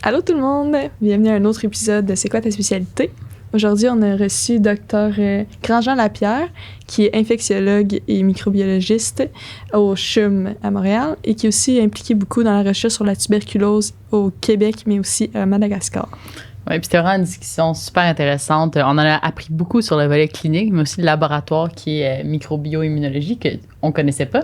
Allô tout le monde, bienvenue à un autre épisode de C'est quoi ta spécialité? Aujourd'hui, on a reçu Dr Grandjean Lapierre, qui est infectiologue et microbiologiste au CHUM à Montréal et qui est aussi impliqué beaucoup dans la recherche sur la tuberculose au Québec, mais aussi à Madagascar. Oui, puis c'était vraiment une discussion super intéressante. On en a appris beaucoup sur le volet clinique, mais aussi le laboratoire qui est microbio-immunologie, qu'on ne connaissait pas.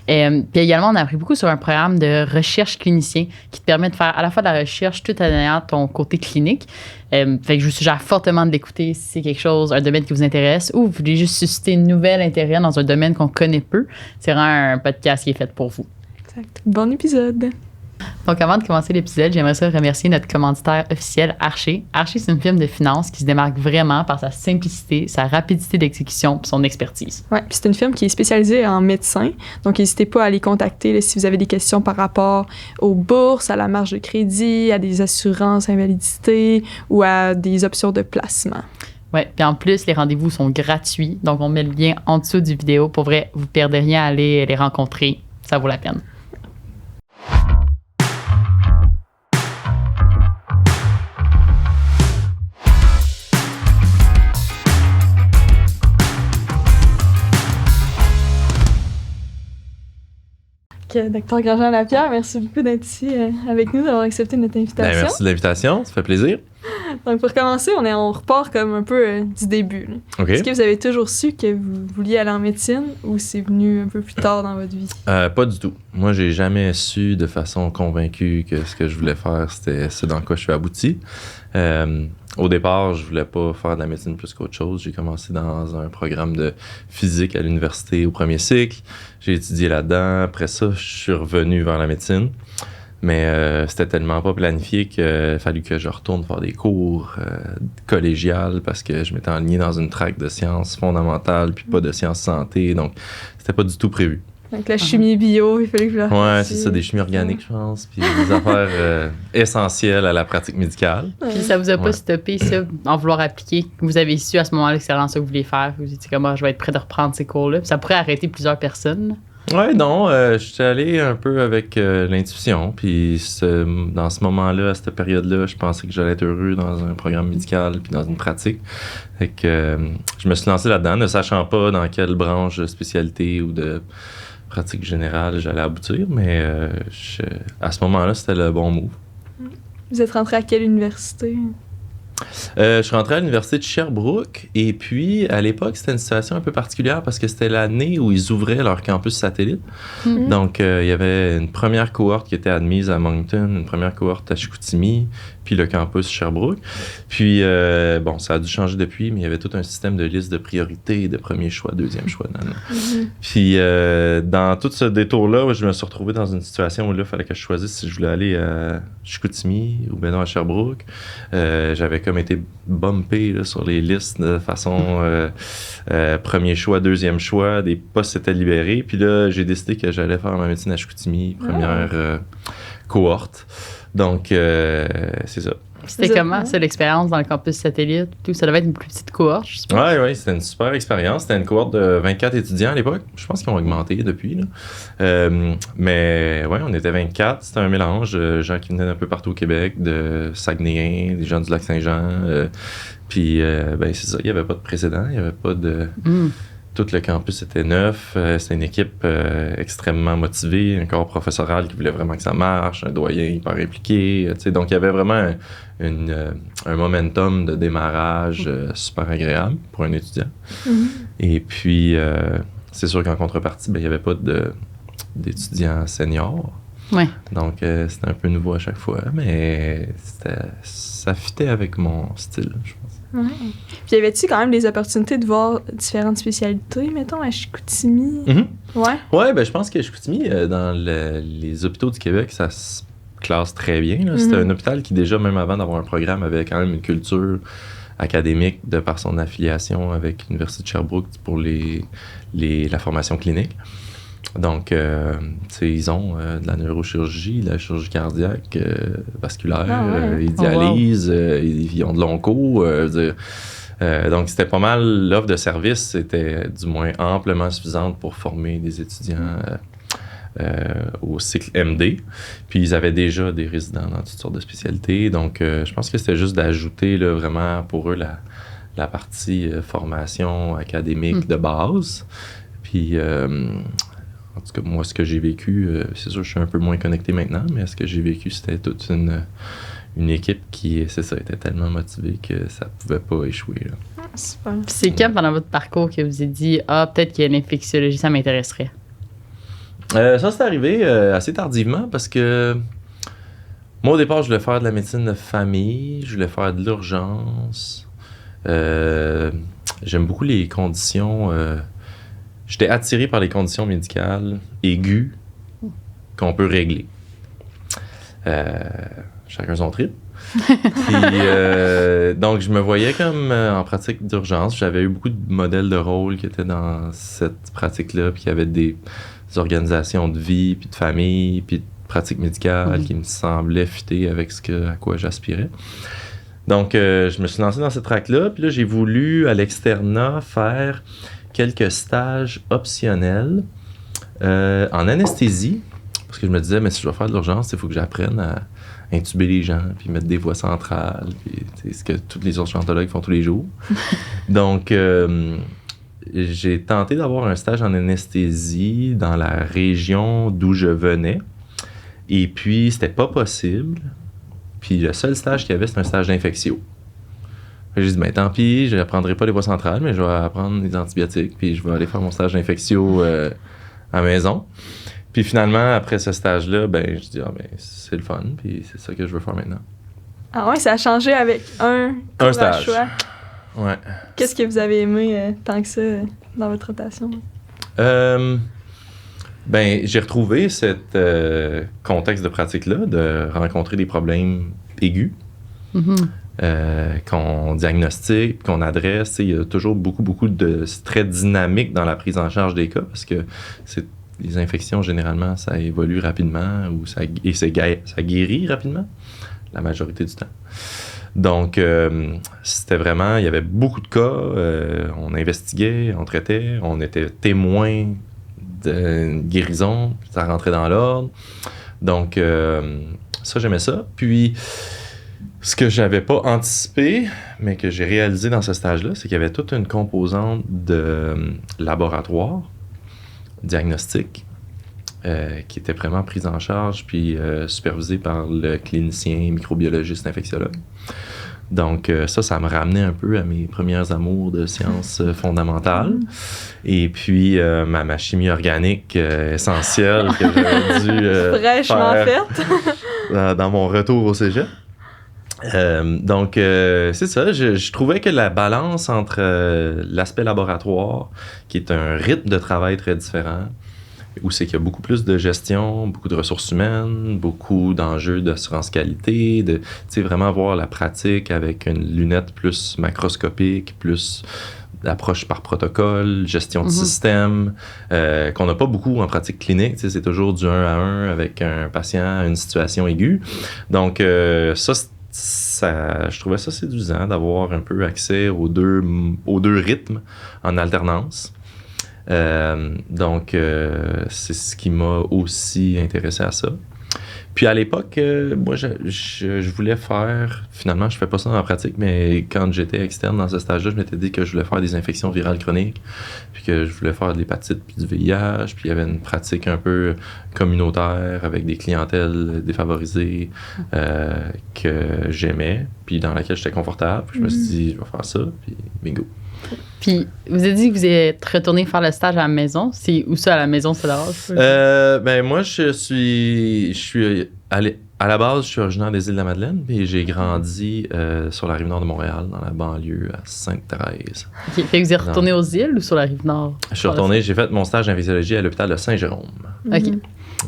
Puis également, on a appris beaucoup sur un programme de recherche clinicien qui te permet de faire à la fois de la recherche tout en ayant ton côté clinique. Fait que je vous suggère fortement de l'écouter si c'est quelque chose, un domaine qui vous intéresse ou vous voulez juste susciter une nouvelle intérêt dans un domaine qu'on connaît peu. C'est vraiment un podcast qui est fait pour vous. Exact. Bon épisode! Donc, avant de commencer l'épisode, j'aimerais ça remercier notre commanditaire officiel, Archer. Archer, c'est une firme de finance qui se démarque vraiment par sa simplicité, sa rapidité d'exécution et son expertise. Oui, puis c'est une firme qui est spécialisée en médecins. Donc, n'hésitez pas à les contacter là, si vous avez des questions par rapport aux bourses, à la marge de crédit, à des assurances invalidité ou à des options de placement. Oui, puis en plus, les rendez-vous sont gratuits. Donc, on met le lien en dessous du vidéo. Pour vrai, vous ne perdez rien à aller les rencontrer. Ça vaut la peine. Dr Grandjean Lapierre, merci beaucoup d'être ici avec nous, d'avoir accepté notre invitation. Merci de l'invitation, ça fait plaisir. Donc, pour commencer, on repart comme un peu du début. Là. Okay. Est-ce que vous avez toujours su que vous vouliez aller en médecine ou c'est venu un peu plus tard dans votre vie? Pas du tout. Moi, j'ai jamais su de façon convaincue que ce que je voulais faire, c'était ce dans quoi je suis abouti. Au départ, je voulais pas faire de la médecine plus qu'autre chose. J'ai commencé dans un programme de physique à l'université au premier cycle. J'ai étudié là-dedans. Après ça, je suis revenu vers la médecine. Mais c'était tellement pas planifié qu'il a fallu que je retourne faire des cours collégiales parce que je m'étais enligné dans une track de sciences fondamentales puis pas de sciences santé. Donc, c'était pas du tout prévu. Donc, la chimie bio, il fallait que je la Ouais, c'est ça, des chimies organiques, je pense, puis des affaires essentielles à la pratique médicale. Puis ça vous a pas stoppé, ça, en vouloir appliquer? Vous avez su à ce moment-là que c'est vraiment ça que vous vouliez faire. Vous vous étiez comme, je vais être prêt de reprendre ces cours-là. Puis ça pourrait arrêter plusieurs personnes. Ouais, non, je suis allé un peu avec l'intuition, puis dans ce moment-là, à cette période-là, je pensais que j'allais être heureux dans un programme médical puis dans une pratique. Fait que je me suis lancé là-dedans, ne sachant pas dans quelle branche de spécialité ou de pratique générale j'allais aboutir, mais à ce moment-là, c'était le bon move. Vous êtes rentré à quelle université? Je suis rentré à l'université de Sherbrooke et puis à l'époque c'était une situation un peu particulière parce que c'était l'année où ils ouvraient leur campus satellite. Mm-hmm. Donc il y avait une première cohorte qui était admise à Moncton, une première cohorte à Chicoutimi, puis le campus Sherbrooke. Puis ça a dû changer depuis, mais il y avait tout un système de liste de priorités, de premier choix, deuxième choix. Mm-hmm. Puis dans tout ce détour-là, je me suis retrouvé dans une situation où là, il fallait que je choisisse si je voulais aller à Chicoutimi ou ben non à Sherbrooke. J'avais comme été bumpé là, sur les listes de façon premier choix, deuxième choix, des postes étaient libérés. Puis là, j'ai décidé que j'allais faire ma médecine à Chicoutimi, première cohorte. Donc, c'est ça. C'était comment, ça, l'expérience dans le campus satellite? Tout? Ça devait être une plus petite cohorte, je suppose. Oui, c'était une super expérience. C'était une cohorte de 24 étudiants à l'époque. Je pense qu'ils ont augmenté depuis. Là. Mais ouais, on était 24. C'était un mélange de gens qui venaient d'un peu partout au Québec, de Saguenayens, des gens du Lac-Saint-Jean. Puis, c'est ça, il n'y avait pas de précédent. Il n'y avait pas de... Tout le campus était neuf. C'était une équipe extrêmement motivée, un corps professoral qui voulait vraiment que ça marche, un doyen hyper impliqué. Donc, il y avait vraiment un momentum de démarrage super agréable pour un étudiant. Mm-hmm. Et puis, c'est sûr qu'en contrepartie, il n'y avait pas d'étudiants seniors. Ouais. Donc, c'était un peu nouveau à chaque fois, mais ça fitait avec mon style, je pense. Ouais. Puis, y avait-tu quand même des opportunités de voir différentes spécialités, mettons, à Chicoutimi? Mm-hmm. Ouais. Ouais, je pense que Chicoutimi, dans les hôpitaux du Québec, ça se classe très bien. Là. Mm-hmm. C'était un hôpital qui, déjà, même avant d'avoir un programme, avait quand même une culture académique de par son affiliation avec l'Université de Sherbrooke pour la formation clinique. Donc, ils ont de la neurochirurgie, de la chirurgie cardiaque, vasculaire, ils dialysent, ils ont de l'onco. Donc, c'était pas mal, l'offre de service était du moins amplement suffisante pour former des étudiants au cycle MD. Puis ils avaient déjà des résidents dans toutes sortes de spécialités. Donc, je pense que c'était juste d'ajouter là, vraiment pour eux la partie formation académique de base. Puis, en tout cas, moi, ce que j'ai vécu, c'est sûr que je suis un peu moins connecté maintenant, mais ce que j'ai vécu, c'était toute une équipe qui, c'est ça, était tellement motivée que ça pouvait pas échouer. Là. Super. Puis c'est quand pendant votre parcours que vous avez dit « Ah, peut-être qu'il y a une infectiologie, ça m'intéresserait ». Ça, c'est arrivé assez tardivement parce que moi, au départ, je voulais faire de la médecine de famille, je voulais faire de l'urgence. J'aime beaucoup les conditions... j'étais attiré par les conditions médicales aiguës qu'on peut régler. Chacun son trip. Puis, donc, je me voyais comme en pratique d'urgence. J'avais eu beaucoup de modèles de rôle qui étaient dans cette pratique-là, puis il y avait des organisations de vie, puis de famille, puis de pratiques médicales qui me semblaient fitter avec à quoi j'aspirais. Donc, je me suis lancé dans cette track-là, puis là, j'ai voulu, à l'externat, faire quelques stages optionnels en anesthésie, parce que je me disais, mais si je vais faire de l'urgence, il faut que j'apprenne à intuber les gens, puis mettre des voies centrales, puis ce que tous les urgentologues font tous les jours. Donc, j'ai tenté d'avoir un stage en anesthésie dans la région d'où je venais, et puis c'était pas possible. Puis le seul stage qu'il y avait, c'était un stage d'infectio. J'ai dit, ben tant pis, je n'apprendrai pas les voies centrales, mais je vais apprendre les antibiotiques, puis je vais aller faire mon stage d'infectio à la maison. Puis finalement, après ce stage-là, ben je dis, ah ben c'est le fun, puis c'est ça que je veux faire maintenant. Ah ouais, ça a changé avec un stage. Choix. Ouais. Qu'est-ce que vous avez aimé tant que ça dans votre rotation? Ben j'ai retrouvé cet contexte de pratique-là, de rencontrer des problèmes aigus. Qu'on diagnostique, qu'on adresse. Il y a toujours beaucoup de... C'est très dynamique dans la prise en charge des cas parce que les infections, généralement, ça évolue rapidement ça guérit rapidement, la majorité du temps. Donc, c'était vraiment... Il y avait beaucoup de cas. On investiguait, on traitait, on était témoin de guérison, ça rentrait dans l'ordre. Donc, ça, j'aimais ça. Puis... Ce que j'avais pas anticipé, mais que j'ai réalisé dans ce stage-là, c'est qu'il y avait toute une composante de laboratoire, diagnostic, qui était vraiment prise en charge puis supervisée par le clinicien, microbiologiste, infectiologue. Donc ça me ramenait un peu à mes premiers amours de sciences fondamentales. Et puis ma chimie organique essentielle que j'avais dû fraîchement faire faite dans mon retour au cégep. Donc, c'est ça. Je trouvais que la balance entre l'aspect laboratoire, qui est un rythme de travail très différent, où c'est qu'il y a beaucoup plus de gestion, beaucoup de ressources humaines, beaucoup d'enjeux d'assurance qualité, de vraiment voir la pratique avec une lunette plus macroscopique, plus d'approche par protocole, gestion de système, qu'on n'a pas beaucoup en pratique clinique. C'est toujours du 1 à 1 avec un patient, une situation aiguë. Donc, je trouvais ça séduisant d'avoir un peu accès aux deux rythmes en alternance. Donc, c'est ce qui m'a aussi intéressé à ça. Puis à l'époque, moi, je voulais faire... Finalement, je fais pas ça dans la pratique, mais quand j'étais externe dans ce stage-là, je m'étais dit que je voulais faire des infections virales chroniques, puis que je voulais faire de l'hépatite puis du VIH, puis il y avait une pratique un peu communautaire avec des clientèles défavorisées que j'aimais, puis dans laquelle j'étais confortable. Puis je me suis dit, je vais faire ça, puis bingo. Puis, vous avez dit que vous êtes retourné faire le stage à la maison. C'est où ça, à la maison, c'est là? Ben moi, je suis allé... À la base, je suis originaire des Îles-de-la-Madeleine, puis j'ai grandi sur la Rive-Nord de Montréal, dans la banlieue, à Sainte-Thérèse. OK. Fait que vous êtes retourné aux îles ou sur la Rive-Nord? Je suis retourné, j'ai fait mon stage d'infectiologie à l'hôpital de Saint-Jérôme. OK.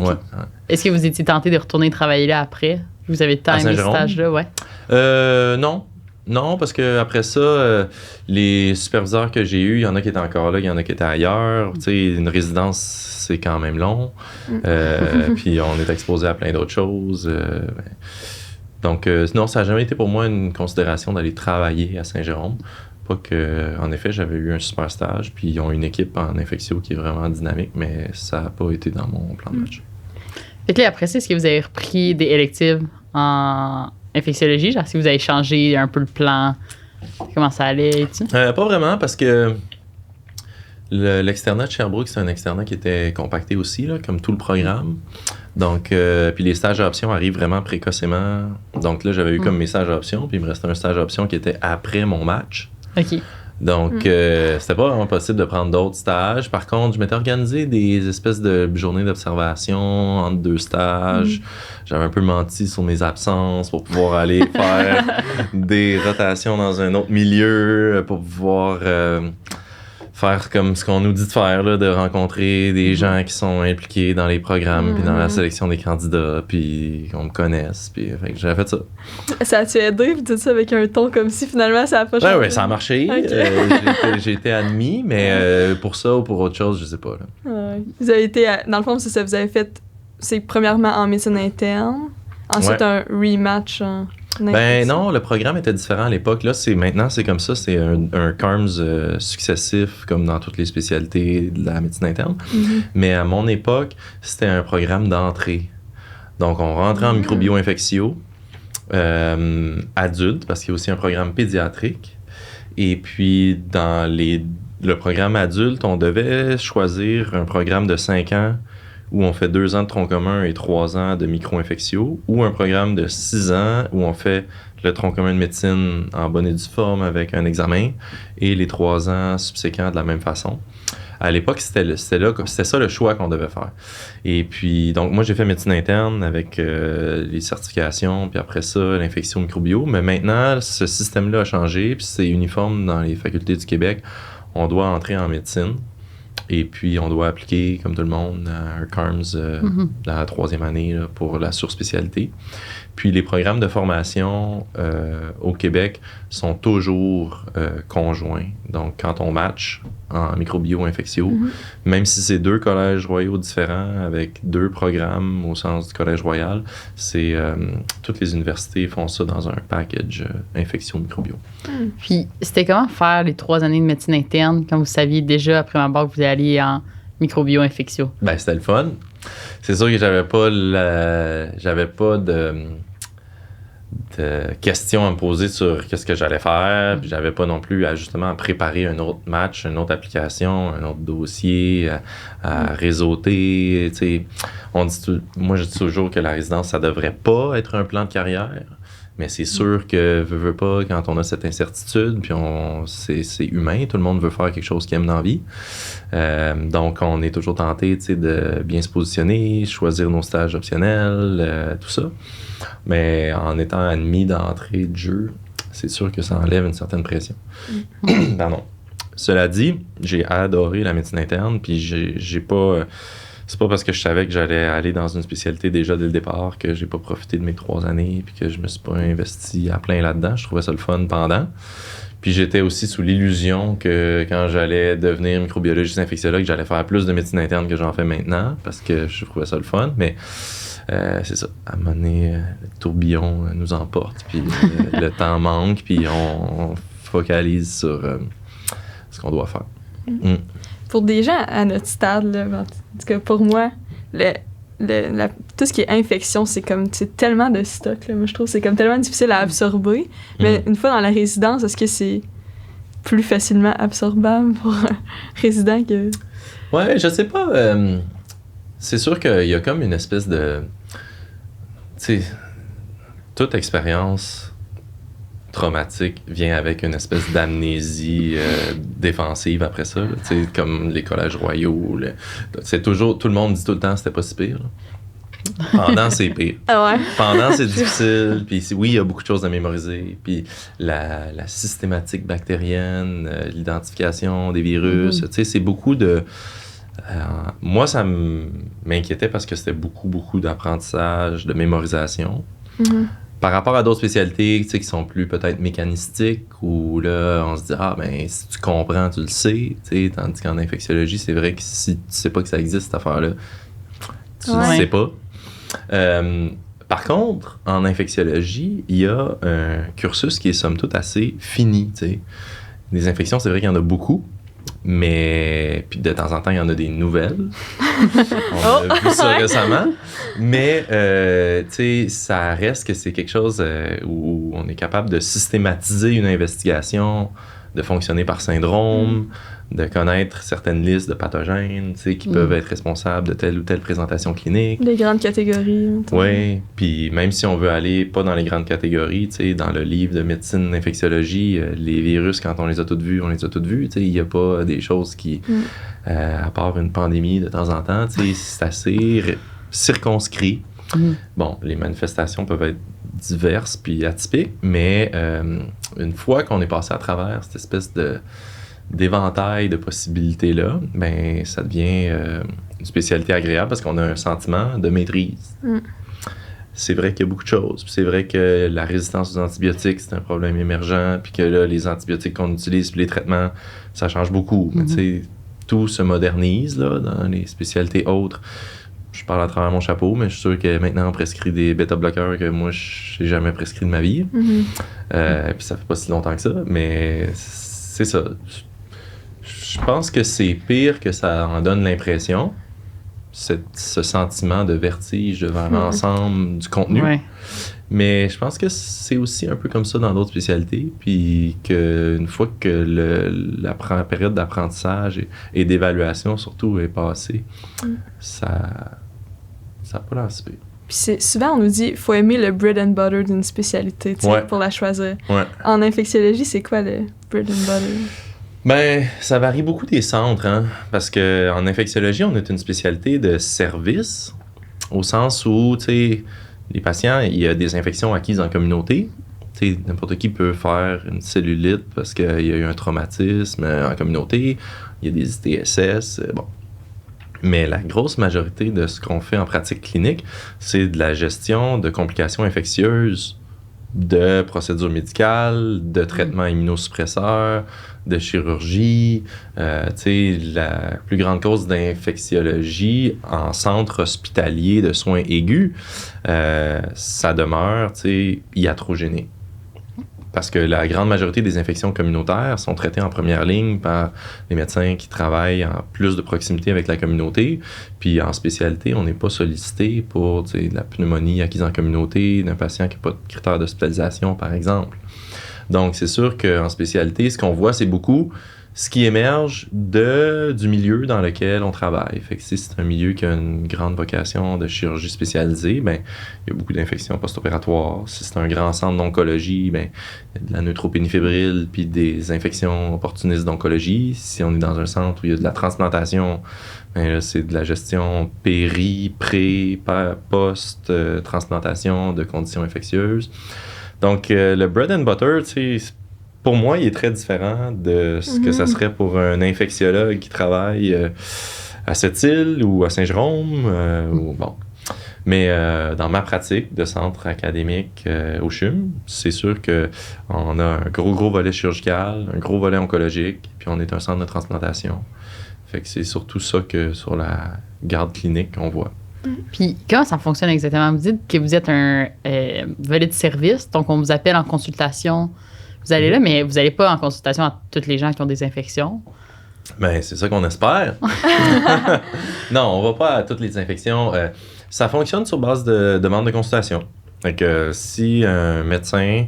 Ouais. Est-ce que vous étiez tenté de retourner travailler là après? Vous avez tant aimé ce stage-là, ouais? Non, parce que après ça, les superviseurs que j'ai eus, il y en a qui étaient encore là, il y en a qui étaient ailleurs. Tu sais, une résidence, c'est quand même long. Puis on est exposé à plein d'autres choses. Donc, non, ça n'a jamais été pour moi une considération d'aller travailler à Saint-Jérôme. pas que... En effet, j'avais eu un super stage, puis ils ont une équipe en infectio qui est vraiment dynamique, mais ça n'a pas été dans mon plan de match. Fait que là, après ça, est-ce que vous avez repris des électives en infectiologie? Genre, si vous avez changé un peu le plan, comment ça allait et tout? Pas vraiment, parce que l'externat de Sherbrooke, c'est un externat qui était compacté aussi, là, comme tout le programme. Donc, puis les stages à option arrivent vraiment précocement. Donc là, j'avais eu comme mes stages à option, puis il me restait un stage à option qui était après mon match. OK. Donc, c'était pas vraiment possible de prendre d'autres stages. Par contre, je m'étais organisé des espèces de journées d'observation entre 2 stages. J'avais un peu menti sur mes absences pour pouvoir aller faire des rotations dans un autre milieu, pour pouvoir faire comme ce qu'on nous dit de faire, là, de rencontrer des gens qui sont impliqués dans les programmes, puis dans la sélection des candidats, puis qu'on me connaisse. Puis fait que j'avais fait ça. Ça a-tu aidé? Vous dites ça avec un ton comme si finalement ça a pas changé? Ouais, ça a marché. Okay. J'ai été admis, mais pour ça ou pour autre chose, je sais pas. Là. Ouais. Vous avez été, dans le fond, c'est ça, vous avez fait, c'est premièrement en médecine interne, ensuite un rematch en... Ben non, le programme était différent à l'époque. Là, maintenant, c'est comme ça, c'est un CARMS successif, comme dans toutes les spécialités de la médecine interne. Mais à mon époque, c'était un programme d'entrée. Donc, on rentrait en microbio-infectio, adulte, parce qu'il y a aussi un programme pédiatrique. Et puis, dans le programme adulte, on devait choisir un programme de 5 ans où on fait 2 ans de tronc commun et 3 ans de micro-infectio, ou un programme de 6 ans où on fait le tronc commun de médecine en bonne et due forme avec un examen, et les 3 ans subséquents de la même façon. À l'époque, c'était ça le choix qu'on devait faire. Et puis, donc, moi, j'ai fait médecine interne avec les certifications, puis après ça, l'infection microbio. Mais maintenant, ce système-là a changé, puis c'est uniforme dans les facultés du Québec. On doit entrer en médecine. Et puis, on doit appliquer, comme tout le monde, un CARMS dans la 3e année là, pour la surspécialité. Puis, les programmes de formation au Québec sont toujours conjoints. Donc, quand on match en microbio-infectio, même si c'est 2 collèges royaux différents avec 2 programmes au sens du collège royal, toutes les universités font ça dans un package infection-microbio. Puis, c'était comment faire les 3 années de médecine interne quand vous saviez déjà, après ma bac, que vous alliez aller en microbio-infectio? Ben, c'était le fun. C'est sûr que j'avais pas de questions à me poser sur qu'est-ce que j'allais faire. Puis j'avais pas non plus à préparer un autre match, une autre application, un autre dossier à réseauter. Moi, je dis toujours que la résidence, ça devrait pas être un plan de carrière. Mais c'est sûr que, veux pas, quand on a cette incertitude, puis c'est humain, tout le monde veut faire quelque chose qu'il aime dans la vie. Donc, on est toujours tenté de bien se positionner, choisir nos stages optionnels, tout ça. Mais en étant admis d'entrée de jeu, c'est sûr que ça enlève une certaine pression. Pardon. Cela dit, j'ai adoré la médecine interne, puis j'ai pas... C'est pas parce que je savais que j'allais aller dans une spécialité déjà dès le départ que j'ai pas profité de mes 3 années puis que je me suis pas investi à plein là-dedans. Je trouvais ça le fun pendant. Puis j'étais aussi sous l'illusion que quand j'allais devenir microbiologiste infectiologue, j'allais faire plus de médecine interne que j'en fais maintenant parce que je trouvais ça le fun. Mais c'est ça. À un moment donné, le tourbillon nous emporte puis le temps manque puis on focalise sur ce qu'on doit faire. Pour des gens à notre stade, là, en tout cas pour moi, tout ce qui est infection, c'est tellement de stock. Là. Moi, je trouve que c'est comme tellement difficile à absorber. Mais une fois dans la résidence, est-ce que c'est plus facilement absorbable pour un résident que... Ouais, je sais pas. C'est sûr qu'il y a comme une espèce de... Tu sais, toute expérience traumatique vient avec une espèce d'amnésie défensive après ça. Tu sais, comme les collèges royaux. C'est toujours... Tout le monde dit tout le temps c'était pas si pire. Là. Pendant, c'est pire. Ah ouais. Pendant, c'est difficile. Puis oui, il y a beaucoup de choses à mémoriser. Puis la systématique bactérienne, l'identification des virus, tu sais, c'est beaucoup de... moi, ça m'inquiétait parce que c'était beaucoup d'apprentissage, de mémorisation. Par rapport à d'autres spécialités, tu sais, qui sont plus peut-être mécanistiques, où là, on se dit, ben, si tu comprends, tu le sais, tu sais, tandis qu'en infectiologie, c'est vrai que si tu sais pas que ça existe, cette affaire-là, tu le sais pas. Par contre, en infectiologie, il y a un cursus qui est somme toute assez fini, tu sais. Des infections, c'est vrai qu'il y en a beaucoup. Mais puis de temps en temps, il y en a des nouvelles. On a vu ça récemment. Mais tu sais, ça reste que c'est quelque chose où on est capable de systématiser une investigation, de fonctionner par syndrome, de connaître certaines listes de pathogènes, tu sais, qui peuvent être responsables de telle ou telle présentation clinique. Les grandes catégories. Oui, puis même si on veut aller pas dans les grandes catégories, tu sais, dans le livre de médecine d'infectiologie, les virus, quand on les a tous vus, on les a tous vus, tu sais, il n'y a pas des choses qui, à part une pandémie de temps en temps, tu sais, c'est assez circonscrit. Bon, les manifestations peuvent être diverses puis atypiques, mais une fois qu'on est passé à travers cette espèce d'éventail de possibilités-là, ben ça devient une spécialité agréable parce qu'on a un sentiment de maîtrise. C'est vrai qu'il y a beaucoup de choses. Puis c'est vrai que la résistance aux antibiotiques, c'est un problème émergent, puis que là, les antibiotiques qu'on utilise, puis les traitements, ça change beaucoup. Mais tu sais, tout se modernise là, dans les spécialités autres. Je parle à travers mon chapeau, mais je suis sûr que maintenant, on prescrit des bêta-bloqueurs que moi, je n'ai jamais prescrit de ma vie. Puis ça fait pas si longtemps que ça, mais c'est ça. Je pense que c'est pire que ça en donne l'impression, ce sentiment de vertige devant l'ensemble du contenu. Ouais. Mais je pense que c'est aussi un peu comme ça dans d'autres spécialités, puis qu'une fois que la période d'apprentissage et d'évaluation surtout est passée, ça n'a pas l'air si pire. Puis souvent, on nous dit qu'il faut aimer le bread and butter d'une spécialité, tu sais, pour la choisir. En infectiologie, c'est quoi le bread and butter? Ben, ça varie beaucoup des centres, hein, parce qu'en infectiologie, on est une spécialité de service, au sens où, tu sais, les patients, il y a des infections acquises en communauté. Tu sais, n'importe qui peut faire une cellulite parce qu'il y a eu un traumatisme en communauté, il y a des ITSS, bon. Mais la grosse majorité de ce qu'on fait en pratique clinique, c'est de la gestion de complications infectieuses, de procédures médicales, de traitements immunosuppresseurs, de chirurgie. Tu sais, la plus grande cause d'infectiologie en centre hospitalier de soins aigus, ça demeure, tu sais, iatrogénique. Parce que la grande majorité des infections communautaires sont traitées en première ligne par les médecins qui travaillent en plus de proximité avec la communauté. Puis en spécialité, on n'est pas sollicité pour de la pneumonie acquise en communauté d'un patient qui n'a pas de critères d'hospitalisation, par exemple. Donc, c'est sûr qu'en spécialité, ce qu'on voit, c'est beaucoup ce qui émerge du milieu dans lequel on travaille. Fait que si c'est un milieu qui a une grande vocation de chirurgie spécialisée, ben il y a beaucoup d'infections post-opératoires. Si c'est un grand centre d'oncologie, ben il y a de la neutropénie fébrile puis des infections opportunistes d'oncologie. Si on est dans un centre où il y a de la transplantation, ben là, c'est de la gestion post-transplantation de conditions infectieuses. Donc, le bread and butter, tu sais, pour moi, il est très différent de ce que ça serait pour un infectiologue qui travaille à Sept-Îles ou à Saint-Jérôme. Ou, bon. Mais dans ma pratique de centre académique au CHUM, c'est sûr qu'on a un gros volet chirurgical, un gros volet oncologique, puis on est un centre de transplantation. Fait que c'est surtout ça que sur la garde clinique qu'on voit. Puis, comment ça fonctionne exactement? Vous dites que vous êtes un volet de service, donc on vous appelle en consultation. Vous allez là, mais vous n'allez pas en consultation à tous les gens qui ont des infections. Ben, c'est ça qu'on espère. Non, on va pas à toutes les infections. Ça fonctionne sur base de demande de consultation. Fait que si un médecin,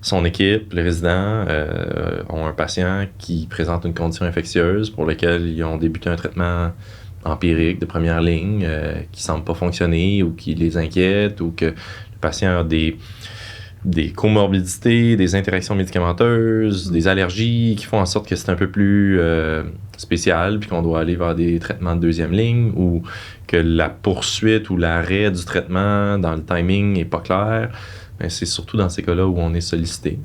son équipe, les résidents ont un patient qui présente une condition infectieuse pour laquelle ils ont débuté un traitement empirique de première ligne qui ne semble pas fonctionner ou qui les inquiète ou que le patient a des comorbidités, des interactions médicamenteuses, des allergies qui font en sorte que c'est un peu plus spécial puis qu'on doit aller vers des traitements de deuxième ligne ou que la poursuite ou l'arrêt du traitement dans le timing n'est pas clair. Bien, c'est surtout dans ces cas-là où on est sollicité.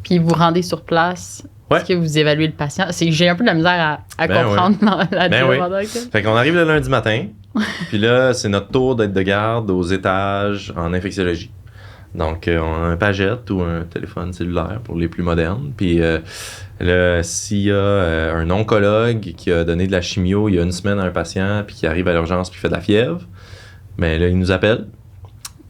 Puis vous rendez sur place. Ouais. Est-ce que vous évaluez le patient? J'ai un peu de la misère à comprendre la job. Fait qu'on arrive le lundi matin, puis là, c'est notre tour d'être de garde aux étages en infectiologie. Donc, on a un pagette ou un téléphone cellulaire pour les plus modernes. Puis là, s'il y a un oncologue qui a donné de la chimio il y a une semaine à un patient puis qui arrive à l'urgence puis fait de la fièvre, bien là, il nous appelle.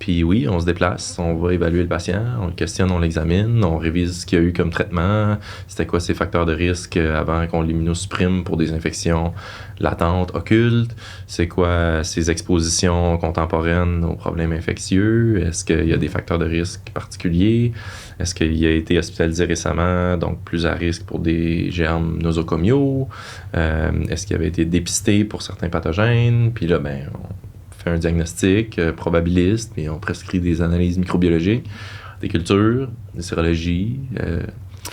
Puis oui, on se déplace, on va évaluer le patient, on le questionne, on l'examine, on révise ce qu'il y a eu comme traitement, c'était quoi ses facteurs de risque avant qu'on l'immunosupprime pour des infections latentes, occultes, c'est quoi ses expositions contemporaines aux problèmes infectieux, est-ce qu'il y a des facteurs de risque particuliers, est-ce qu'il a été hospitalisé récemment, donc plus à risque pour des germes nosocomiaux, est-ce qu'il avait été dépisté pour certains pathogènes, puis là, ben, on fait un diagnostic probabiliste, puis on prescrit des analyses microbiologiques, des cultures, des sérologies.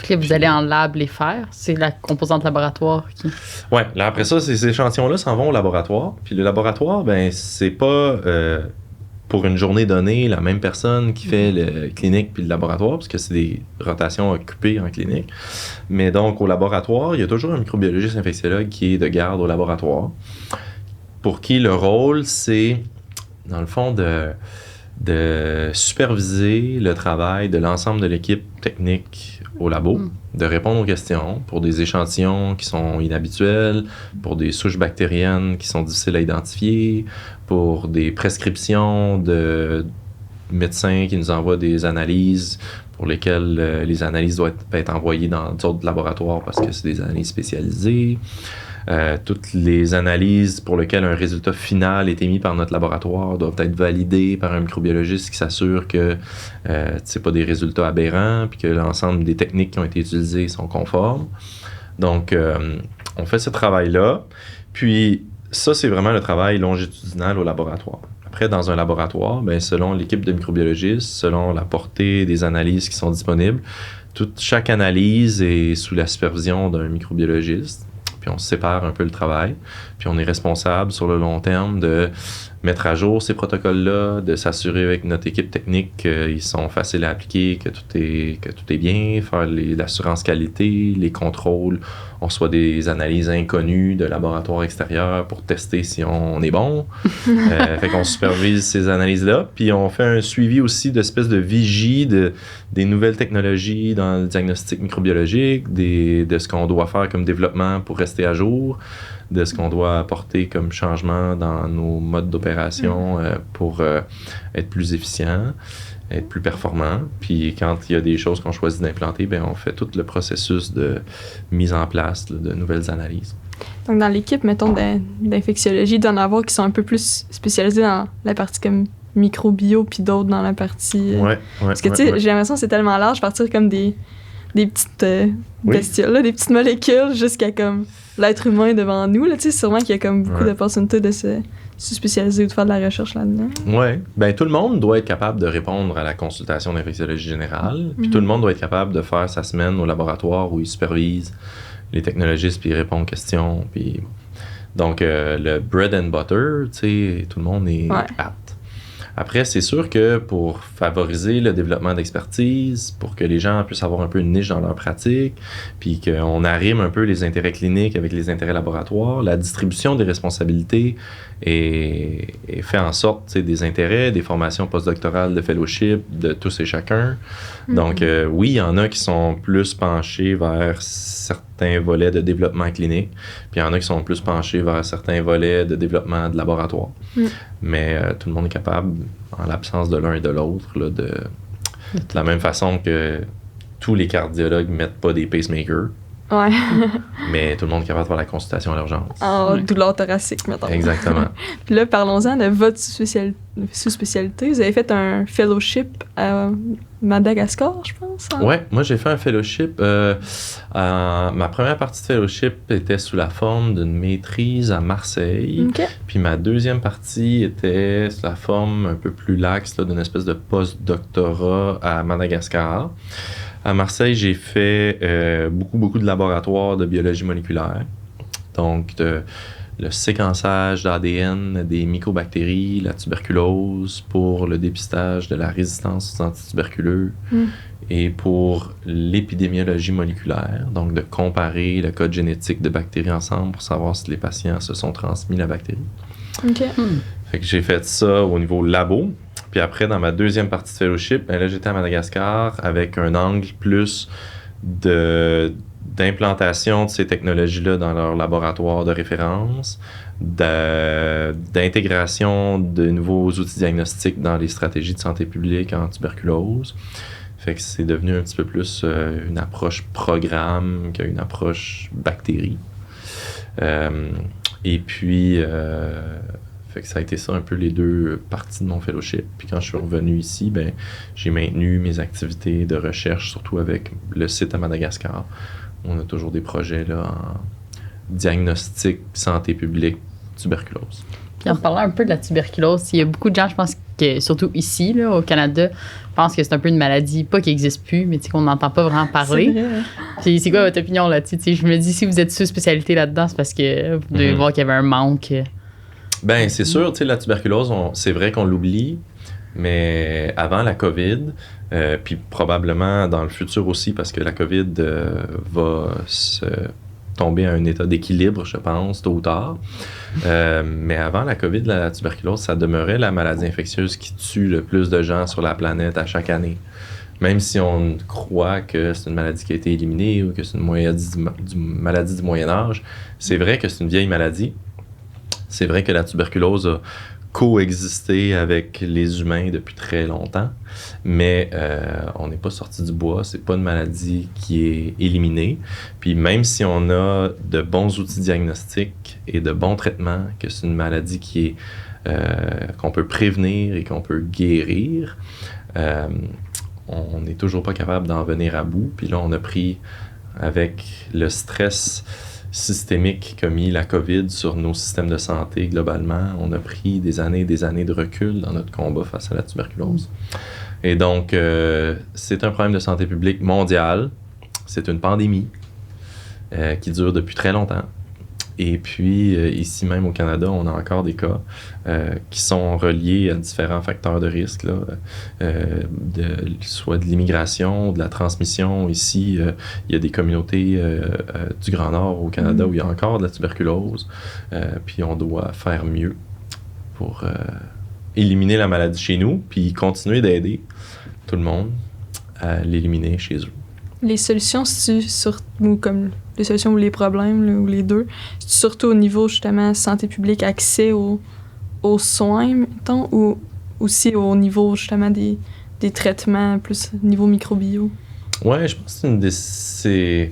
Puis vous allez en lab les faire? C'est la composante laboratoire qui... Oui, là après ça, ces échantillons-là s'en vont au laboratoire. Puis le laboratoire, ben c'est pas pour une journée donnée la même personne qui fait le clinique puis le laboratoire, parce que c'est des rotations occupées en clinique. Mais donc au laboratoire, il y a toujours un microbiologiste infectiologue qui est de garde au laboratoire, pour qui le rôle, c'est, dans le fond, de superviser le travail de l'ensemble de l'équipe technique au labo, de répondre aux questions pour des échantillons qui sont inhabituels, pour des souches bactériennes qui sont difficiles à identifier, pour des prescriptions de médecins qui nous envoient des analyses pour lesquelles les analyses doivent être envoyées dans d'autres laboratoires parce que c'est des analyses spécialisées. Toutes les analyses pour lesquelles un résultat final est émis par notre laboratoire doivent être validées par un microbiologiste qui s'assure que c'est pas des résultats aberrants puis que l'ensemble des techniques qui ont été utilisées sont conformes. Donc, on fait ce travail-là. Puis, ça, c'est vraiment le travail longitudinal au laboratoire. Après, dans un laboratoire, ben, selon l'équipe de microbiologistes, selon la portée des analyses qui sont disponibles, chaque analyse est sous la supervision d'un microbiologiste. Puis on se sépare un peu le travail. Puis on est responsable sur le long terme de mettre à jour ces protocoles-là, de s'assurer avec notre équipe technique qu'ils sont faciles à appliquer, que tout est bien, faire l'assurance qualité, les contrôles. On reçoit des analyses inconnues de laboratoires extérieurs pour tester si on est bon. Fait qu'on supervise ces analyses-là. Puis on fait un suivi aussi d'espèces de vigie des nouvelles technologies dans le diagnostic microbiologique, de ce qu'on doit faire comme développement pour rester à jour, de ce qu'on doit apporter comme changement dans nos modes d'opération pour être plus efficient, être plus performant. Puis quand il y a des choses qu'on choisit d'implanter, ben on fait tout le processus de mise en place là, de nouvelles analyses. Donc dans l'équipe, mettons, d'infectiologie, il doit y en avoir qui sont un peu plus spécialisés dans la partie comme microbio, puis d'autres dans la partie... parce que tu sais, j'ai l'impression que c'est tellement large, partir comme des petites bestioles, là, des petites molécules, jusqu'à comme l'être humain devant nous. Là, tu sais, sûrement qu'il y a comme beaucoup d'opportunités de se spécialiser ou de faire de la recherche là-dedans. Oui. Ben tout le monde doit être capable de répondre à la consultation d'infectiologie générale. Puis tout le monde doit être capable de faire sa semaine au laboratoire où il supervise les technologistes puis il répond aux questions. Puis... Donc, le bread and butter, tu sais, tout le monde est apte. Après, c'est sûr que pour favoriser le développement d'expertise, pour que les gens puissent avoir un peu une niche dans leur pratique, puis qu'on arrime un peu les intérêts cliniques avec les intérêts laboratoires, la distribution des responsabilités est fait en sorte des intérêts, des formations postdoctorales de fellowship de tous et chacun. Donc, oui, il y en a qui sont plus penchés vers certains volets de développement clinique, puis il y en a qui sont plus penchés vers certains volets de développement de laboratoire. Mais tout le monde est capable, en l'absence de l'un et de l'autre, là, de la même façon que tous les cardiologues ne mettent pas des pacemakers. Ouais. Mais tout le monde est capable de faire la consultation à l'urgence. En douleur thoracique, mettons. Exactement. Puis là, parlons-en de votre sous-spécialité. Vous avez fait un fellowship à Madagascar, je pense. Hein? Oui, moi j'ai fait un fellowship. Ma première partie de fellowship était sous la forme d'une maîtrise à Marseille. Okay. Puis ma deuxième partie était sous la forme un peu plus laxe d'une espèce de post-doctorat à Madagascar. À Marseille, j'ai fait beaucoup de laboratoires de biologie moléculaire. Donc, le séquençage d'ADN des mycobactéries, la tuberculose, pour le dépistage de la résistance aux antituberculeux et pour l'épidémiologie moléculaire. Donc, de comparer le code génétique de bactéries ensemble pour savoir si les patients se sont transmis la bactérie. OK. Fait que j'ai fait ça au niveau labo. Puis après, dans ma deuxième partie de fellowship, ben là, j'étais à Madagascar avec un angle plus d'implantation de ces technologies-là dans leur laboratoire de référence, d'intégration de nouveaux outils diagnostiques dans les stratégies de santé publique en tuberculose. Fait que c'est devenu un petit peu plus une approche programme qu'une approche bactérie. Et puis, fait que ça a été ça un peu les deux parties de mon fellowship. Puis quand je suis revenu ici, ben, j'ai maintenu mes activités de recherche, surtout avec le site à Madagascar. On a toujours des projets là, en diagnostic, santé publique, tuberculose. Puis en parlant un peu de la tuberculose, il y a beaucoup de gens, je pense que surtout ici, là, au Canada, pensent que c'est un peu une maladie, pas qui n'existe plus, mais qu'on n'entend pas vraiment parler. C'est vrai, hein? Puis c'est quoi votre opinion là-dessus? Je me dis, si vous êtes sous-spécialité là-dedans, c'est parce que vous devez voir qu'il y avait un manque. Ben c'est sûr, tu sais, la tuberculose, c'est vrai qu'on l'oublie, mais avant la COVID, puis probablement dans le futur aussi, parce que la COVID va se tomber à un état d'équilibre, je pense, tôt ou tard. Mais avant la COVID, la tuberculose, ça demeurait la maladie infectieuse qui tue le plus de gens sur la planète à chaque année. Même si on croit que c'est une maladie qui a été éliminée ou que c'est une maladie du Moyen Âge, c'est vrai que c'est une vieille maladie. C'est vrai que la tuberculose a coexisté avec les humains depuis très longtemps, mais on n'est pas sorti du bois, c'est pas une maladie qui est éliminée. Puis même si on a de bons outils diagnostiques et de bons traitements, que c'est une maladie qui est qu'on peut prévenir et qu'on peut guérir, on n'est toujours pas capable d'en venir à bout. Puis là, on a pris, avec le stress systémique qu'a mis la COVID sur nos systèmes de santé globalement, on a pris des années de recul dans notre combat face à la tuberculose. Et donc, c'est un problème de santé publique mondial. C'est une pandémie qui dure depuis très longtemps. Et puis, ici même au Canada, on a encore des cas qui sont reliés à différents facteurs de risque, là, soit de l'immigration, de la transmission. Ici, il y a des communautés du Grand Nord au Canada où il y a encore de la tuberculose. Puis on doit faire mieux pour éliminer la maladie chez nous, puis continuer d'aider tout le monde à l'éliminer chez eux. Les solutions, ou comme les solutions ou les problèmes, là, ou les deux, c'est surtout au niveau, justement, santé publique, accès aux soins, mettons, ou aussi au niveau, justement, des traitements, plus au niveau microbio? Ouais, je pense que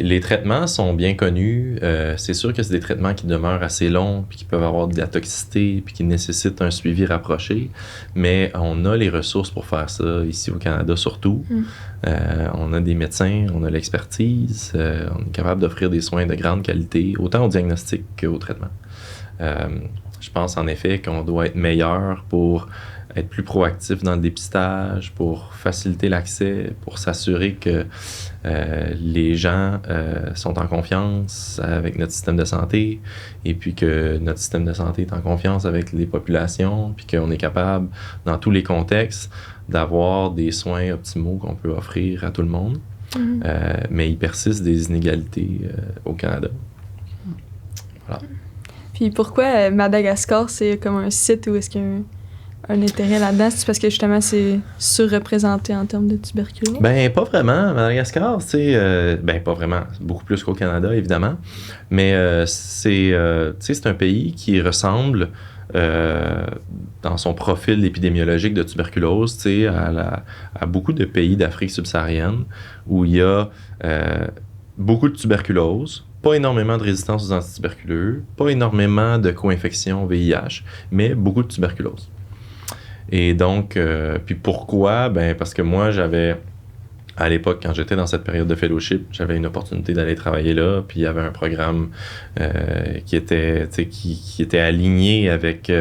les traitements sont bien connus. C'est sûr que c'est des traitements qui demeurent assez longs, puis qui peuvent avoir de la toxicité, puis qui nécessitent un suivi rapproché. Mais on a les ressources pour faire ça ici au Canada surtout. On a des médecins, on a l'expertise, on est capable d'offrir des soins de grande qualité, autant au diagnostic qu'au traitement. Je pense en effet qu'on doit être meilleur pour être plus proactif dans le dépistage, pour faciliter l'accès, pour s'assurer que les gens sont en confiance avec notre système de santé et puis que notre système de santé est en confiance avec les populations puis qu'on est capable, dans tous les contextes, d'avoir des soins optimaux qu'on peut offrir à tout le monde. Mais il persiste des inégalités au Canada. Voilà. Puis pourquoi Madagascar, c'est comme un site où est-ce qu'il y a un intérêt là-dedans? C'est parce que justement, c'est surreprésenté en termes de tuberculose? Ben, pas vraiment. Madagascar, ben, pas vraiment. Beaucoup plus qu'au Canada, évidemment. Mais c'est un pays qui ressemble dans son profil épidémiologique de tuberculose à beaucoup de pays d'Afrique subsaharienne où il y a beaucoup de tuberculose, pas énormément de résistance aux antituberculeux, pas énormément de co-infection VIH, mais beaucoup de tuberculose. Et donc, puis pourquoi? Ben parce que moi, à l'époque, quand j'étais dans cette période de fellowship, j'avais une opportunité d'aller travailler là, puis il y avait un programme qui était aligné avec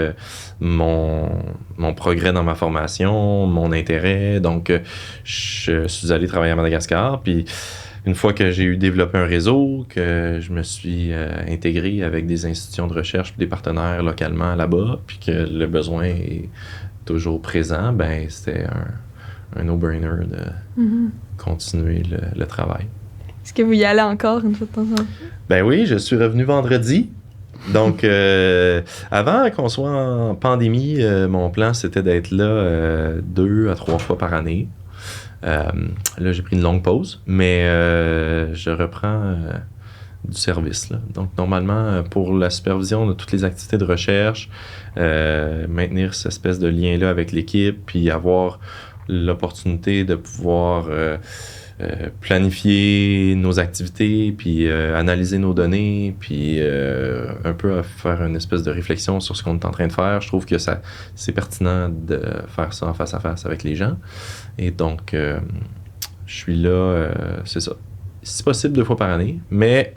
mon progrès dans ma formation, mon intérêt. Donc, je suis allé travailler à Madagascar, puis une fois que j'ai développé un réseau, que je me suis intégré avec des institutions de recherche, des partenaires localement là-bas, puis que le besoin est toujours présent, ben c'était un no-brainer de continuer le travail. Est-ce que vous y allez encore une fois de temps en temps? Ben oui, je suis revenu vendredi. Donc, avant qu'on soit en pandémie, mon plan, c'était d'être là 2 à 3 fois par année. Là, j'ai pris une longue pause, mais je reprends du service, là. Donc, normalement, pour la supervision de toutes les activités de recherche, maintenir cette espèce de lien-là avec l'équipe, puis avoir l'opportunité de pouvoir planifier nos activités, puis analyser nos données, puis un peu faire une espèce de réflexion sur ce qu'on est en train de faire. Je trouve que c'est pertinent de faire ça en face à face avec les gens. Et donc, je suis là, c'est ça. Si possible 2 fois par année, mais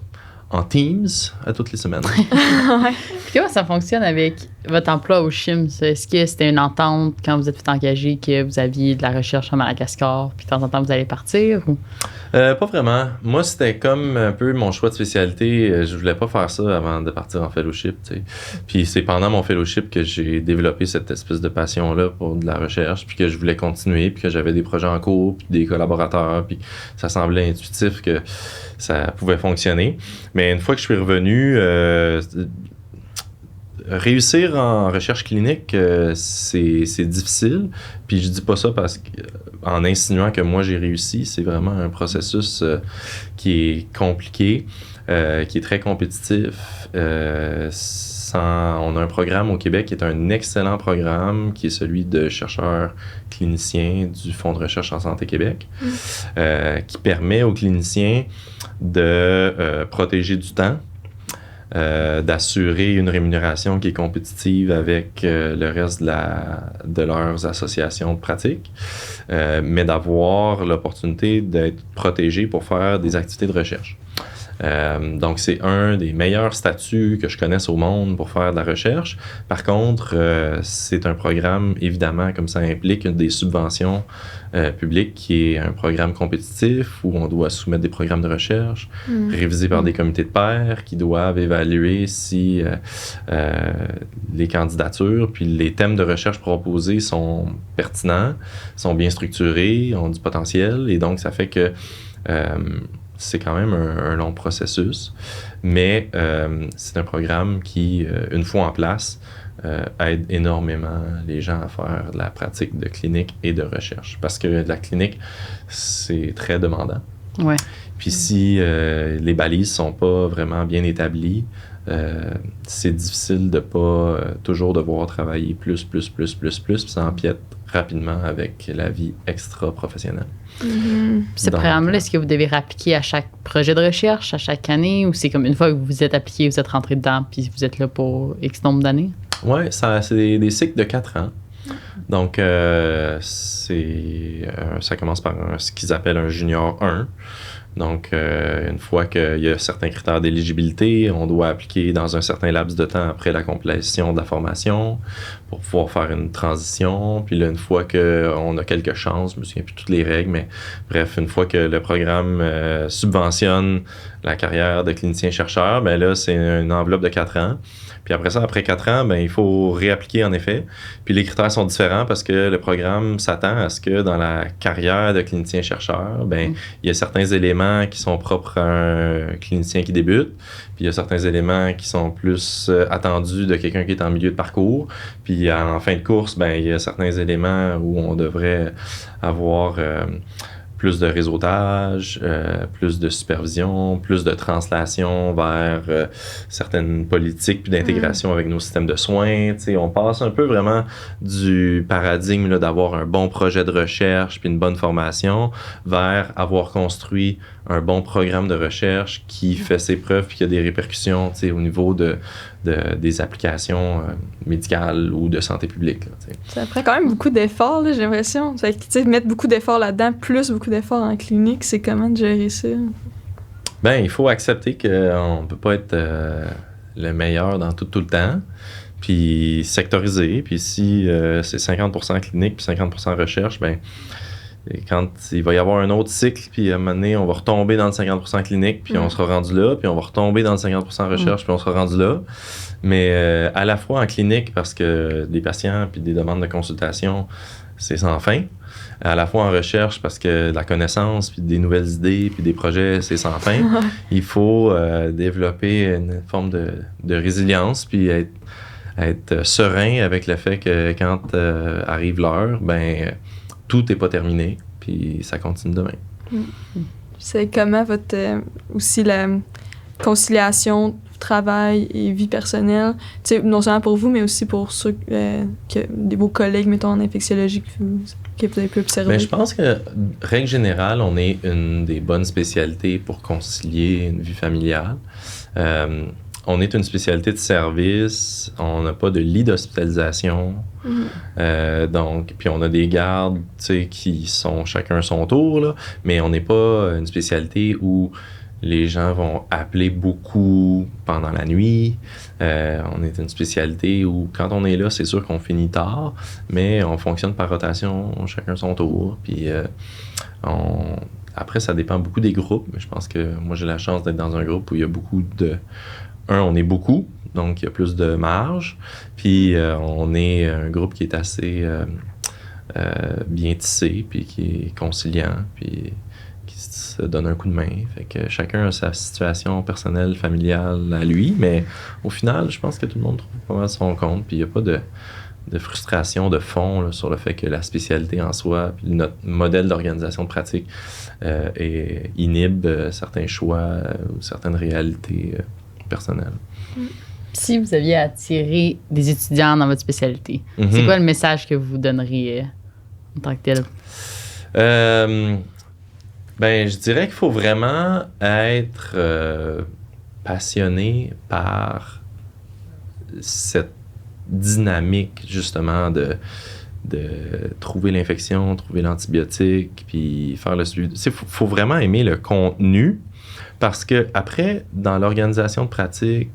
en Teams à toutes les semaines. Puis comment ça fonctionne avec votre emploi au CHIMS? Est-ce que c'était une entente quand vous êtes fait engager que vous aviez de la recherche à Madagascar, puis de temps en temps vous allez partir? Ou? Pas vraiment. Moi, c'était comme un peu mon choix de spécialité. Je voulais pas faire ça avant de partir en fellowship, tu sais. Puis c'est pendant mon fellowship que j'ai développé cette espèce de passion-là pour de la recherche, puis que je voulais continuer, puis que j'avais des projets en cours, puis des collaborateurs, puis ça semblait intuitif que ça pouvait fonctionner. Mais une fois que je suis revenu, réussir en recherche clinique, c'est difficile. Puis je dis pas ça en insinuant que moi j'ai réussi. C'est vraiment un processus qui est compliqué, qui est très compétitif. On a un programme au Québec qui est un excellent programme, qui est celui de chercheurs cliniciens du Fonds de recherche en santé Québec, qui permet aux cliniciens de protéger du temps, d'assurer une rémunération qui est compétitive avec le reste de leurs associations de pratique, mais d'avoir l'opportunité d'être protégé pour faire des activités de recherche. Donc, c'est un des meilleurs statuts que je connaisse au monde pour faire de la recherche. Par contre, c'est un programme, évidemment, comme ça implique des subventions publiques, qui est un programme compétitif où on doit soumettre des programmes de recherche révisés par des comités de pairs qui doivent évaluer si les candidatures puis les thèmes de recherche proposés sont pertinents, sont bien structurés, ont du potentiel. Et donc, ça fait que c'est quand même un long processus, mais c'est un programme qui, une fois en place, aide énormément les gens à faire de la pratique de clinique et de recherche. Parce que la clinique, c'est très demandant. Ouais. Puis si les balises sont pas vraiment bien établies, c'est difficile de pas toujours devoir travailler plus, puis ça empiète rapidement avec la vie extra-professionnelle. Mm-hmm. Ce programme-là, est-ce que vous devez réappliquer à chaque projet de recherche, à chaque année, ou c'est comme une fois que vous êtes appliqué, vous êtes rentré dedans, puis vous êtes là pour X nombre d'années? Oui, c'est des cycles de 4 ans. Donc, ça commence par ce qu'ils appellent un junior 1. Donc, une fois qu'il y a certains critères d'éligibilité, on doit appliquer dans un certain laps de temps après la complétion de la formation pour pouvoir faire une transition. Puis là, une fois qu'on a quelques chances, je ne me souviens plus toutes les règles, mais bref, une fois que le programme subventionne la carrière de clinicien-chercheur, ben là, c'est une enveloppe de 4 ans. Puis après ça, après 4 ans, ben, il faut réappliquer en effet. Puis les critères sont différents parce que le programme s'attend à ce que dans la carrière de clinicien-chercheur, ben, il y a certains éléments qui sont propres à un clinicien qui débute. Puis il y a certains éléments qui sont plus attendus de quelqu'un qui est en milieu de parcours. Puis en fin de course, ben, il y a certains éléments où on devrait avoir plus de réseautage, plus de supervision, plus de translation vers certaines politiques puis d'intégration avec nos systèmes de soins. T'sais, on passe un peu vraiment du paradigme là, d'avoir un bon projet de recherche puis une bonne formation vers avoir construit un bon programme de recherche qui fait ses preuves puis qui a des répercussions au niveau des applications médicales ou de santé publique. Là, ça prend quand même beaucoup d'efforts, là, j'ai l'impression. Fait que, mettre beaucoup d'efforts là-dedans, plus beaucoup d'efforts en clinique, c'est comment de gérer ça? Ben, il faut accepter qu'on ne peut pas être le meilleur dans tout le temps, puis sectoriser. Puis si c'est 50% clinique puis 50% recherche, ben et quand il va y avoir un autre cycle, puis à un moment donné, on va retomber dans le 50% clinique, puis on sera rendu là, puis on va retomber dans le 50% recherche, puis on sera rendu là. Mais à la fois en clinique, parce que des patients puis des demandes de consultation, c'est sans fin. À la fois en recherche, parce que de la connaissance, puis des nouvelles idées, puis des projets, c'est sans fin. Il faut développer une forme de résilience, puis être serein avec le fait que quand arrive l'heure, ben tout n'est pas terminé, puis ça continue demain. C'est comment votre aussi conciliation travail et vie personnelle, tu sais, non seulement pour vous, mais aussi pour ceux vos collègues, mettons, en infectiologie que vous avez pu observer? Ben, je pense que, règle générale, on est une des bonnes spécialités pour concilier une vie familiale. On est une spécialité de service, on n'a pas de lit d'hospitalisation, donc, puis on a des gardes, tu sais, qui sont chacun son tour, là, mais on n'est pas une spécialité où les gens vont appeler beaucoup pendant la nuit. On est une spécialité où, quand on est là, c'est sûr qu'on finit tard, mais on fonctionne par rotation, chacun son tour. Puis après, ça dépend beaucoup des groupes. Mais je pense que moi, j'ai la chance d'être dans un groupe où il y a beaucoup de... on est beaucoup, donc il y a plus de marge. Puis on est un groupe qui est assez bien tissé, puis qui est conciliant, puis se donne un coup de main. Fait que chacun a sa situation personnelle, familiale à lui, mais au final, je pense que tout le monde trouve pas mal son compte, puis il n'y a pas de frustration de fond là, sur le fait que la spécialité en soi, puis notre modèle d'organisation de pratique inhibe certains choix ou certaines réalités personnelles. Si vous aviez attiré des étudiants dans votre spécialité, c'est quoi le message que vous donneriez en tant que tel? Ben, je dirais qu'il faut vraiment être passionné par cette dynamique, justement, de trouver l'infection, trouver l'antibiotique, puis faire le suivi. Il faut vraiment aimer le contenu, parce que après, dans l'organisation de pratique,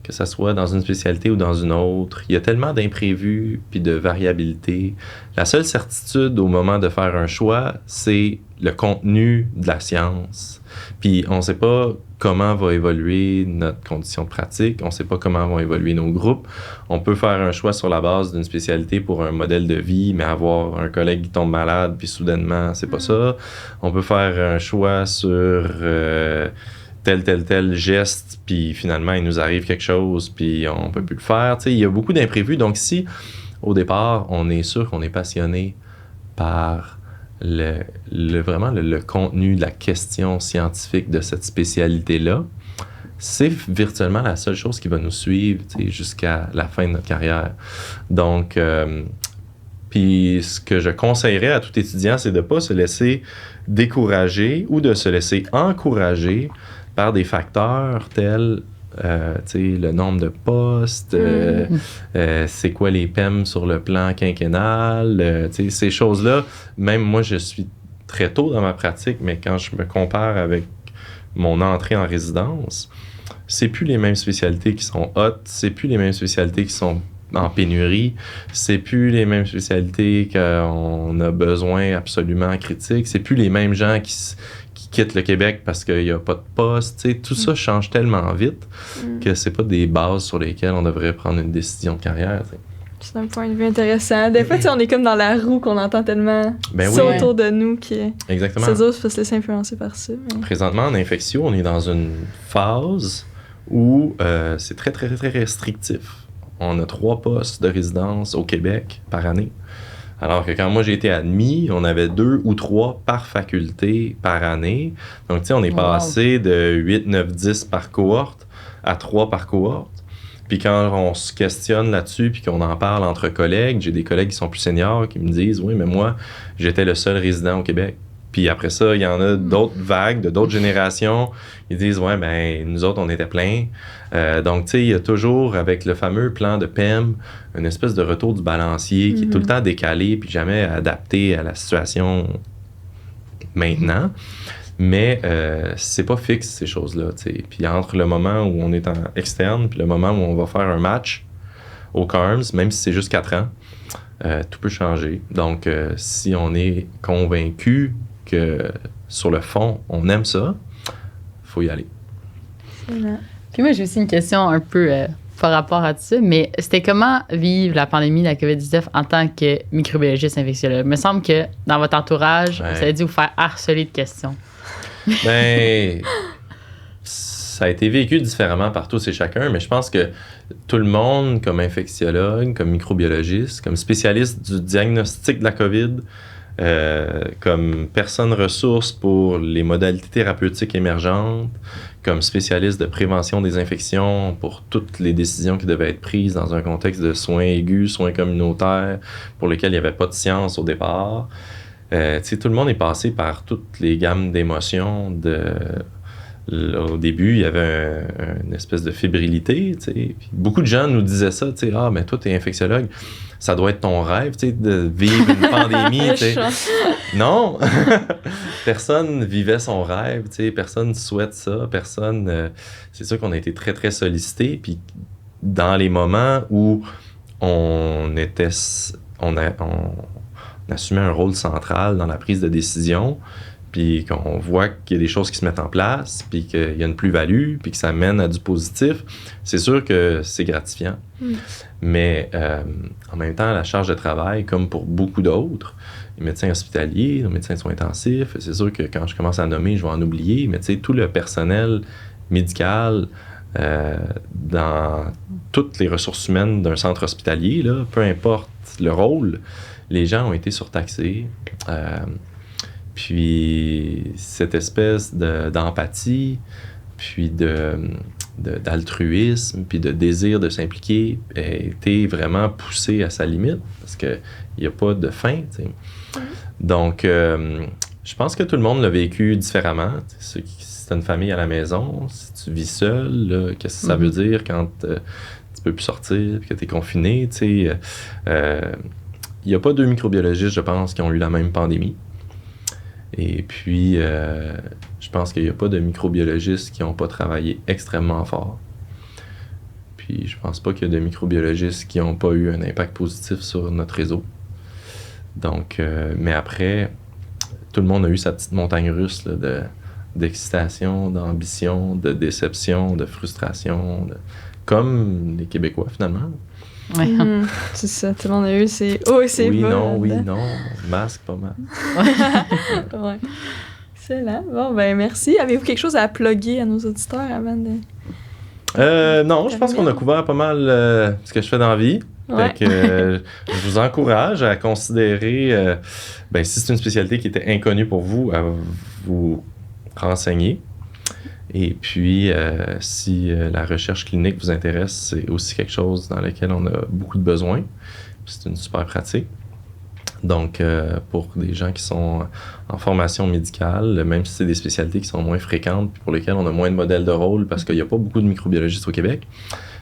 que ce soit dans une spécialité ou dans une autre, il y a tellement d'imprévus puis de variabilité. La seule certitude au moment de faire un choix, c'est le contenu de la science. Puis on ne sait pas comment va évoluer notre condition de pratique, on ne sait pas comment vont évoluer nos groupes. On peut faire un choix sur la base d'une spécialité pour un modèle de vie, mais avoir un collègue qui tombe malade, puis soudainement, c'est pas ça. On peut faire un choix sur... tel geste, puis finalement, il nous arrive quelque chose, puis on peut plus le faire. Tu sais, il y a beaucoup d'imprévus. Donc, si, au départ, on est sûr qu'on est passionné par vraiment le contenu de la question scientifique de cette spécialité-là, c'est virtuellement la seule chose qui va nous suivre, tu sais, jusqu'à la fin de notre carrière. Donc, puis ce que je conseillerais à tout étudiant, c'est de ne pas se laisser décourager ou de se laisser encourager par des facteurs tels le nombre de postes, c'est quoi les PEM sur le plan quinquennal, ces choses-là. Même moi, je suis très tôt dans ma pratique, mais quand je me compare avec mon entrée en résidence, c'est plus les mêmes spécialités qui sont hautes, c'est plus les mêmes spécialités qui sont en pénurie, c'est plus les mêmes spécialités qu'on a besoin absolument critiques, c'est plus les mêmes gens qui quittent le Québec parce qu'il n'y a pas de poste. Tout ça change tellement vite que c'est pas des bases sur lesquelles on devrait prendre une décision de carrière. T'sais. C'est un point de vue intéressant. Des fois, on est comme dans la roue qu'on entend tellement autour de nous qui exactement. C'est dur de se laisser influencer par ça. Mais... Présentement, en infection, on est dans une phase où c'est très, très, très restrictif. On a 3 postes de résidence au Québec par année. Alors que quand moi j'ai été admis, on avait 2 ou 3 par faculté par année. Donc, tu sais, on est passé de 8, 9, 10 par cohorte à 3 par cohorte. Puis quand on se questionne là-dessus, puis qu'on en parle entre collègues, j'ai des collègues qui sont plus seniors qui me disent « Oui, mais moi, j'étais le seul résident au Québec. » Puis après ça, il y en a d'autres vagues, de d'autres générations. Ils disent « Ouais, ben nous autres, on était plein. » Donc, tu sais, il y a toujours, avec le fameux plan de PEM, une espèce de retour du balancier qui est tout le temps décalé puis jamais adapté à la situation maintenant. Mais c'est pas fixe, ces choses-là, tu sais. Puis entre le moment où on est en externe puis le moment où on va faire un match au CARMS, même si c'est juste 4 ans, tout peut changer. Donc, si on est convaincu que sur le fond, on aime ça, il faut y aller. Puis moi, j'ai aussi une question un peu par rapport à tout ça, mais c'était comment vivre la pandémie de la COVID-19 en tant que microbiologiste infectiologue? Il me semble que dans votre entourage, vous avez dû vous faire harceler de questions. Ben, ça a été vécu différemment par tous et chacun, mais je pense que tout le monde, comme infectiologue, comme microbiologiste, comme spécialiste du diagnostic de la COVID, comme personne ressource pour les modalités thérapeutiques émergentes, comme spécialiste de prévention des infections pour toutes les décisions qui devaient être prises dans un contexte de soins aigus, soins communautaires, pour lesquels il n'y avait pas de science au départ. Tout le monde est passé par toutes les gammes d'émotions. Au début, il y avait une espèce de fébrilité. Puis beaucoup de gens nous disaient ça, « Ah, mais toi, tu es infectiologue, ça doit être ton rêve de vivre une pandémie. » Non! Personne vivait son rêve, personne souhaite ça, personne... c'est sûr qu'on a été très, très sollicités. Puis dans les moments où on assumait un rôle central dans la prise de décision, puis qu'on voit qu'il y a des choses qui se mettent en place, puis qu'il y a une plus-value, puis que ça mène à du positif, c'est sûr que c'est gratifiant. Mais en même temps, la charge de travail, comme pour beaucoup d'autres, les médecins hospitaliers, les médecins de soins intensifs, c'est sûr que quand je commence à nommer, je vais en oublier, mais tout le personnel médical dans toutes les ressources humaines d'un centre hospitalier, là, peu importe le rôle, les gens ont été surtaxés. Puis cette espèce d'empathie, puis d'altruisme, puis de désir de s'impliquer a été vraiment poussé à sa limite parce qu'il n'y a pas de fin. Donc, je pense que tout le monde l'a vécu différemment. Si tu as une famille à la maison, si tu vis seul, là, qu'est-ce que ça veut dire quand tu peux plus sortir, puis que tu es confiné? Il n'y a pas 2 microbiologistes, je pense, qui ont eu la même pandémie. Et puis, je pense qu'il n'y a pas de microbiologistes qui n'ont pas travaillé extrêmement fort. Puis, je pense pas qu'il y a de microbiologistes qui n'ont pas eu un impact positif sur notre réseau. Donc, mais après, tout le monde a eu sa petite montagne russe là, d'excitation, d'ambition, de déception, de frustration, comme les Québécois, finalement. Ouais. C'est ça, tout le monde a eu c'est oh et c'est oui, bas. Non, oui, non, masque, pas masque. Ouais. Excellent. Bon, ben merci. Avez-vous quelque chose à plugger à nos auditeurs avant de... Non, je pense qu'on a couvert pas mal ce que je fais dans la vie. Ouais. Fait que, je vous encourage à considérer, si c'est une spécialité qui était inconnue pour vous, à vous renseigner. Et puis, si la recherche clinique vous intéresse, c'est aussi quelque chose dans lequel on a beaucoup de besoins. C'est une super pratique. Donc, pour des gens qui sont en formation médicale, même si c'est des spécialités qui sont moins fréquentes, puis pour lesquelles on a moins de modèles de rôle, parce qu'il n'y a pas beaucoup de microbiologistes au Québec,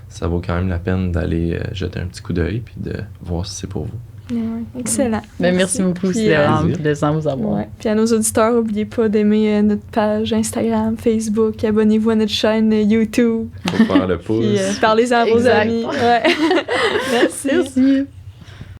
ça vaut quand même la peine d'aller jeter un petit coup d'œil puis de voir si c'est pour vous. Ouais, excellent. Ben, merci beaucoup, c'était vraiment plaisant de vous avoir. Ouais. Puis à nos auditeurs, n'oubliez pas d'aimer notre page Instagram, Facebook, abonnez-vous à notre chaîne YouTube. Faut faire le pouce. Puis parlez-en à vos amis. Ouais. Merci. Merci.